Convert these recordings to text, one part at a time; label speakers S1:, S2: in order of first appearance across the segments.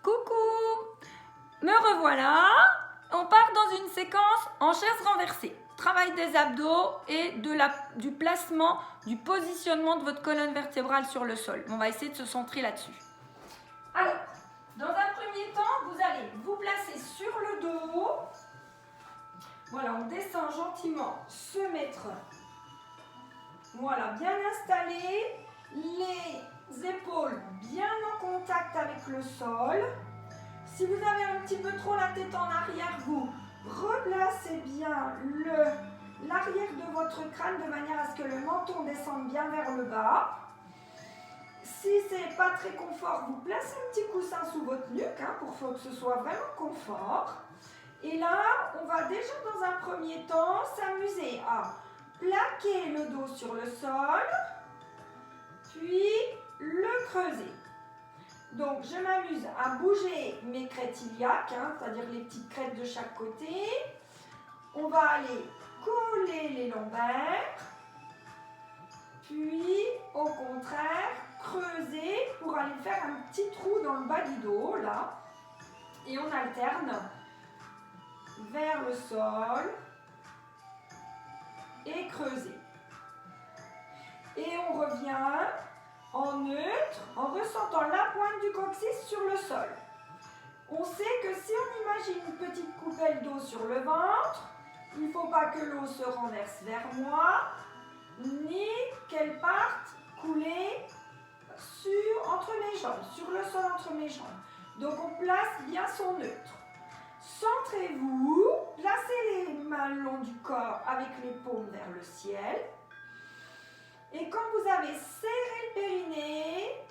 S1: Coucou! Me revoilà. On part dans une séquence en chaise renversée. Travail des abdos et du placement, du positionnement de votre colonne vertébrale sur le sol. On va essayer de se centrer là-dessus. Alors, dans un premier temps, vous allez vous placer sur le dos. Voilà, on descend gentiment, se mettre. Voilà, bien installé. Les épaules bien en contact avec le sol. Si vous avez un petit peu trop la tête en arrière, vous replacez bien l'arrière de votre crâne de manière à ce que le menton descende bien vers le bas. Si ce n'est pas très confort, vous placez un petit coussin sous votre nuque pour que ce soit vraiment confort. Et là, on va déjà dans un premier temps s'amuser à plaquer le dos sur le sol, puis le creuser. Donc, je m'amuse à bouger mes crêtes iliaques, c'est-à-dire les petites crêtes de chaque côté. On va aller coller les lombaires, puis au contraire, creuser pour aller faire un petit trou dans le bas du dos, là. Et on alterne vers le sol et creuser. Et on revient en neutre, en ressentant la pointe du coccyx sur le sol. On sait que si on imagine une petite coupelle d'eau sur le ventre, il ne faut pas que l'eau se renverse vers moi, ni qu'elle parte couler entre mes jambes, sur le sol entre mes jambes. Donc on place bien son neutre. Centrez-vous, placez les mains le long du corps avec les paumes vers le ciel. Et quand vous avez serré le périnée,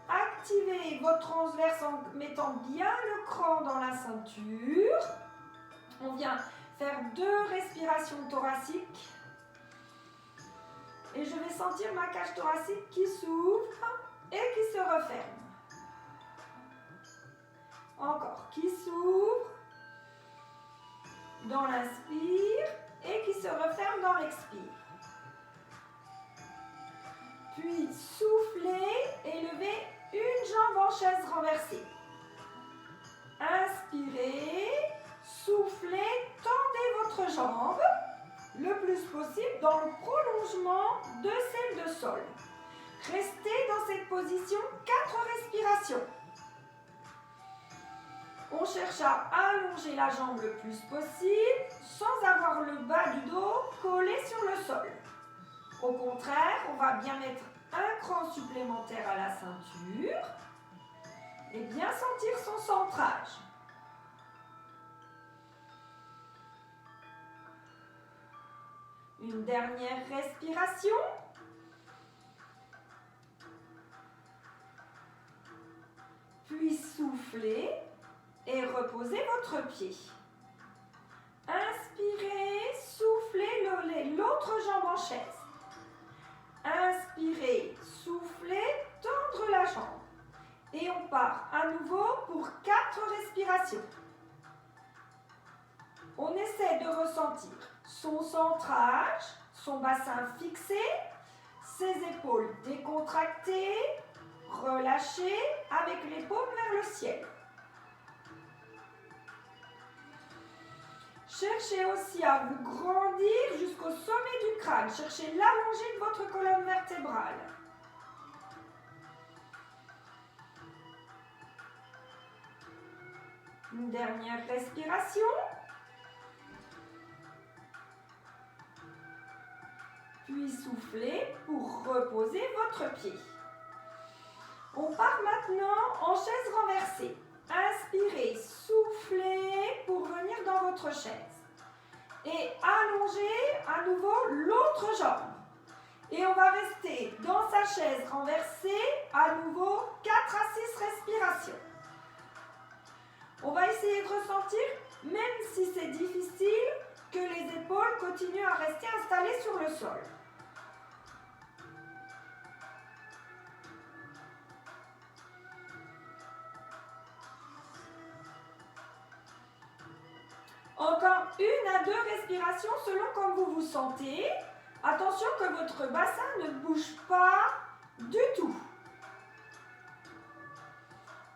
S1: activez votre transverse en mettant bien le cran dans la ceinture. On vient faire 2 respirations thoraciques. Et je vais sentir ma cage thoracique qui s'ouvre et qui se referme. Encore, qui s'ouvre dans l'inspire et qui se referme dans l'expire. Puis soufflez et levez une jambe en chaise renversée. Inspirez, soufflez, tendez votre jambe le plus possible dans le prolongement de celle de sol. Restez dans cette position 4 respirations. On cherche à allonger la jambe le plus possible sans avoir le bas du dos collé sur le sol. Au contraire, on va bien mettre un cran supplémentaire à la ceinture et bien sentir son centrage. Une dernière respiration. Puis soufflez et reposez votre pied. Inspirez, soufflez l'autre jambe en chaise. Inspirez, soufflez, tendre la jambe. Et on part à nouveau pour 4 respirations. On essaie de ressentir son centrage, son bassin fixé, ses épaules décontractées, relâchées avec les paumes vers le ciel. Cherchez aussi à vous grandir jusqu'au sommet du crâne. Cherchez l'allongée de votre colonne vertébrale. Une dernière respiration. Puis soufflez pour reposer votre pied. On part maintenant en chaise renversée. Inspirez, soufflez pour venir dans votre chaise. Et allongez à nouveau l'autre jambe. Et on va rester dans sa chaise renversée à nouveau 4 à 6 respirations. On va essayer de ressentir, même si c'est difficile, que les épaules continuent à rester installées sur le sol. Encore 1 à 2 respirations selon comme vous vous sentez. Attention que votre bassin ne bouge pas du tout.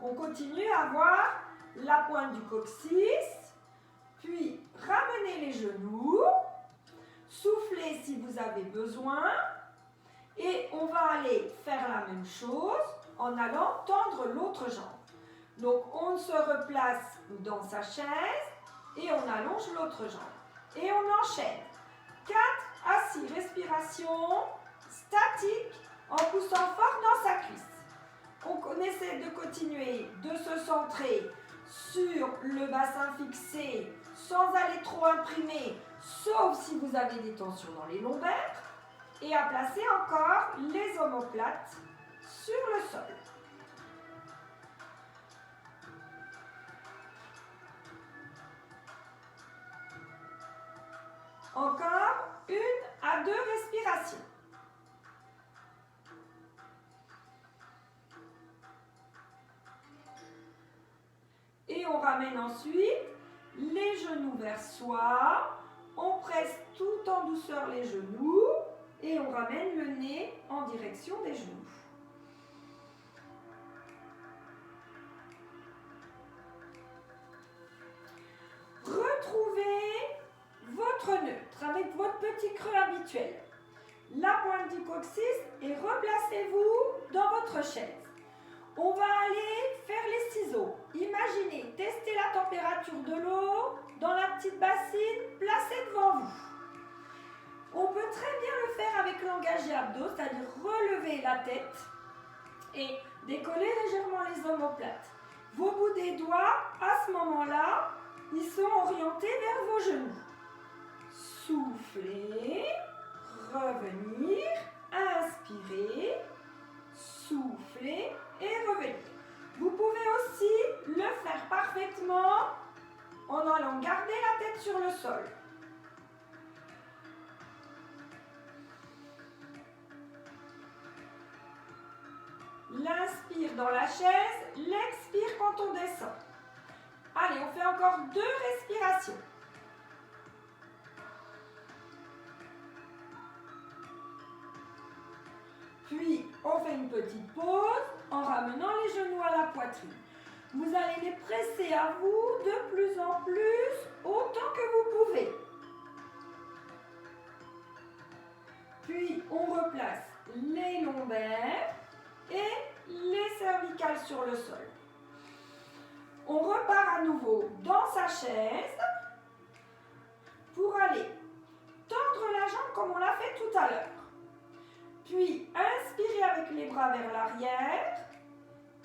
S1: On continue à avoir la pointe du coccyx, puis ramenez les genoux, soufflez si vous avez besoin et on va aller faire la même chose en allant tendre l'autre jambe. Donc on se replace dans sa chaise et on allonge l'autre jambe. Et on enchaîne 4 à 6 respirations statiques en poussant fort dans sa cuisse. On essaie de continuer de se centrer sur le bassin fixé sans aller trop imprimer, sauf si vous avez des tensions dans les lombaires. Et à placer encore les omoplates sur le sol. Encore 1 à 2 respirations. Et on ramène ensuite les genoux vers soi. On presse tout en douceur les genoux et on ramène le nez en direction des genoux. Retrouvez votre neutre avec votre petit creux habituel. La pointe du coccyx et replacez-vous dans votre chaise. On va aller faire les ciseaux. Imaginez, testez la température de l'eau dans la petite bassine placée devant vous. On peut très bien le faire avec l'engagé abdos, c'est-à-dire relever la tête et décoller légèrement les omoplates. Vos bouts des doigts, à ce moment-là, ils sont orientés vers vos genoux. Soufflez, revenir, inspirez, soufflez et revenir. Vous pouvez aussi le faire parfaitement en allant garder la tête sur le sol. L'inspire dans la chaise, l'expire quand on descend. Allez, on fait encore 2 respirations. Puis, on fait une petite pause en ramenant les genoux à la poitrine. Vous allez les presser à vous de plus en plus, autant que vous pouvez. Puis, on replace les lombaires et les cervicales sur le sol. On repart à nouveau dans sa chaise pour aller tendre la jambe comme on l'a fait tout à l'heure. Puis, inspirez avec les bras vers l'arrière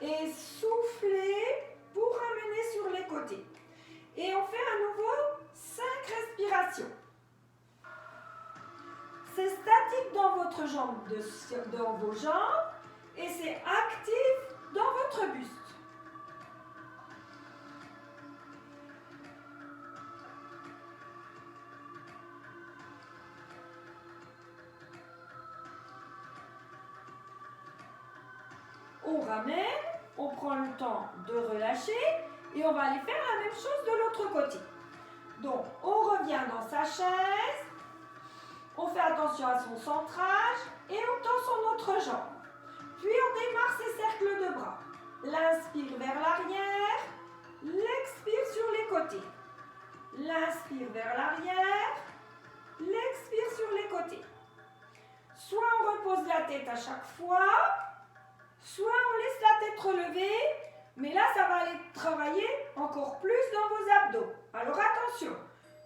S1: et soufflez pour ramener sur les côtés. Et on fait à nouveau 5 respirations. C'est statique dans votre jambe, dans vos jambes et c'est actif dans votre buste. On ramène, on prend le temps de relâcher et on va aller faire la même chose de l'autre côté. Donc, on revient dans sa chaise, on fait attention à son centrage et on tend son autre jambe. Puis, on démarre ses cercles de bras. L'inspire vers l'arrière, l'expire sur les côtés. L'inspire vers l'arrière, l'expire sur les côtés. Soit on repose la tête à chaque fois, soit on laisse la tête relevée, mais là, ça va aller travailler encore plus dans vos abdos. Alors attention,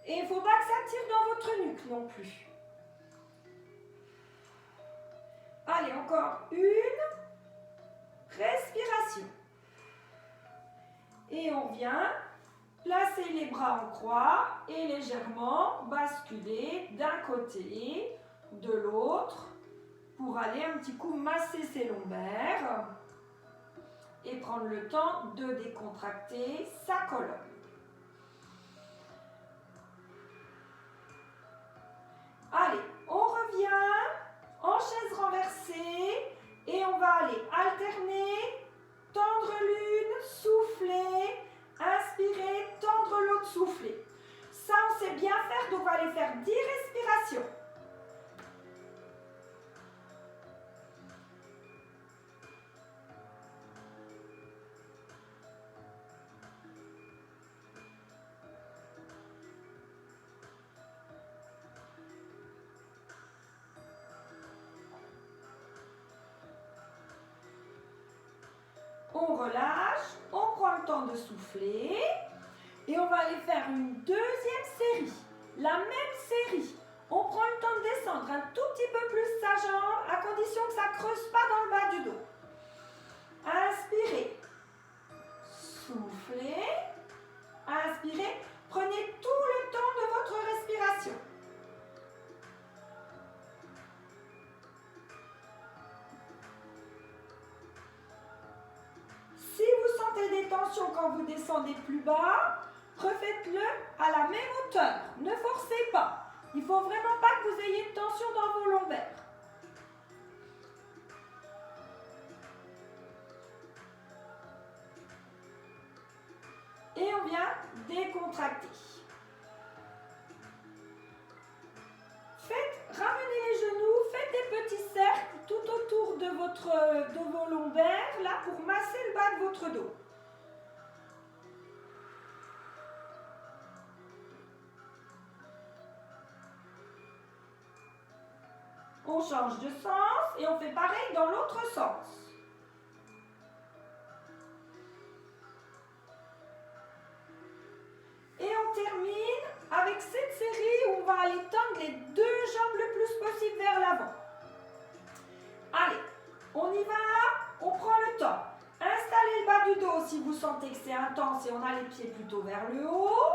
S1: et il ne faut pas que ça tire dans votre nuque non plus. Allez, encore 1 respiration. Et on vient placer les bras en croix et légèrement basculer d'un côté, de l'autre, pour aller un petit coup masser ses lombaires et prendre le temps de décontracter sa colonne. Allez, on revient en chaise renversée et on va aller alterner, tendre l'une, souffler, inspirer, tendre l'autre, souffler. Ça, on sait bien faire, donc on va aller faire 10 respirations. On relâche, on prend le temps de souffler et on va aller faire une deuxième série. La même série. On prend le temps de descendre un tout petit peu plus sa jambe à condition que ça ne creuse pas dans le bas du dos. Inspirez. Soufflez. Inspirez. Prenez tout le temps de votre respiration. Si vous sentez des tensions quand vous descendez plus bas, refaites-le à la même hauteur. Ne forcez pas. Il ne faut vraiment pas que vous ayez de tension dans vos lombaires. Et on vient décontracter. Ramenez les genoux, faites des petits cercles tout autour de vos lombaires, là, pour masser le bas de votre dos. On change de sens et on fait pareil dans l'autre sens. Et on termine avec cette série où on va aller tendre les deux jambes le plus possible vers l'avant. Allez, on y va, on prend le temps. Installez le bas du dos si vous sentez que c'est intense et on a les pieds plutôt vers le haut.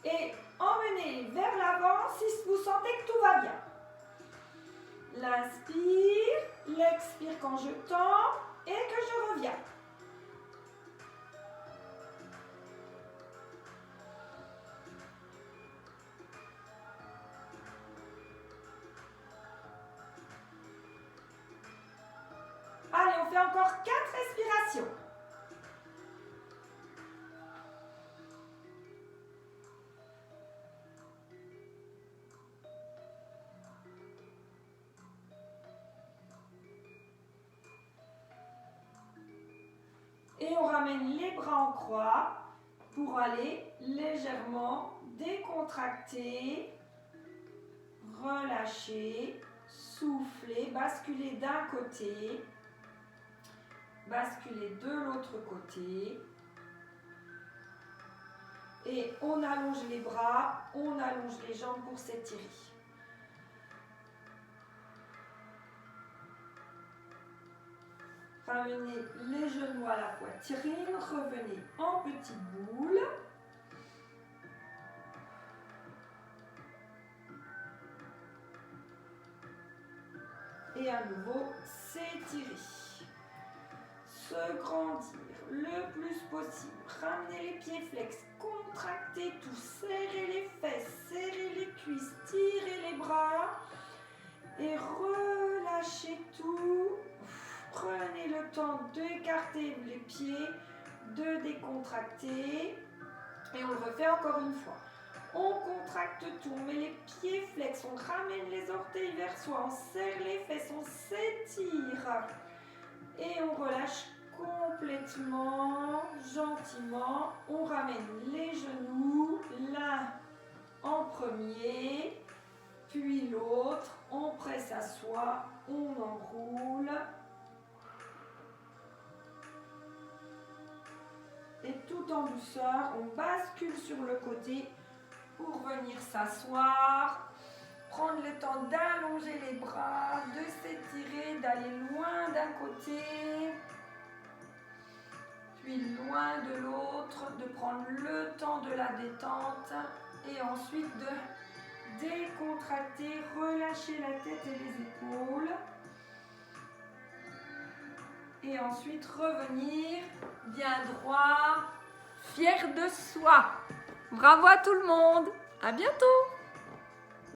S1: Et emmenez vers l'avant si vous sentez que tout va bien. L'inspire, l'expire quand je tends et que je reviens. Allez, on fait encore 4 respirations. Et on ramène les bras en croix pour aller légèrement décontracter, relâcher, souffler, basculer d'un côté, basculer de l'autre côté. Et on allonge les bras, on allonge les jambes pour s'étirer. Ramenez les genoux à la poitrine, revenez en petite boule. Et à nouveau, s'étirer. Se grandir le plus possible. Ramenez les pieds flex, contractez tout, serrez les fesses, serrez les cuisses, tirez les bras et relâchez tout. Prenez le temps d'écarter les pieds, de décontracter et on le refait encore une fois. On contracte tout, on met les pieds flex, on ramène les orteils vers soi, on serre les fesses, on s'étire et on relâche complètement, gentiment. On ramène les genoux, l'un en premier, puis l'autre, on presse à soi, on enroule. Et tout en douceur, on bascule sur le côté pour venir s'asseoir, prendre le temps d'allonger les bras, de s'étirer, d'aller loin d'un côté, puis loin de l'autre, de prendre le temps de la détente et ensuite de décontracter, relâcher la tête et les épaules. Et ensuite revenir bien droit, fier de soi. Bravo à tout le monde, à bientôt.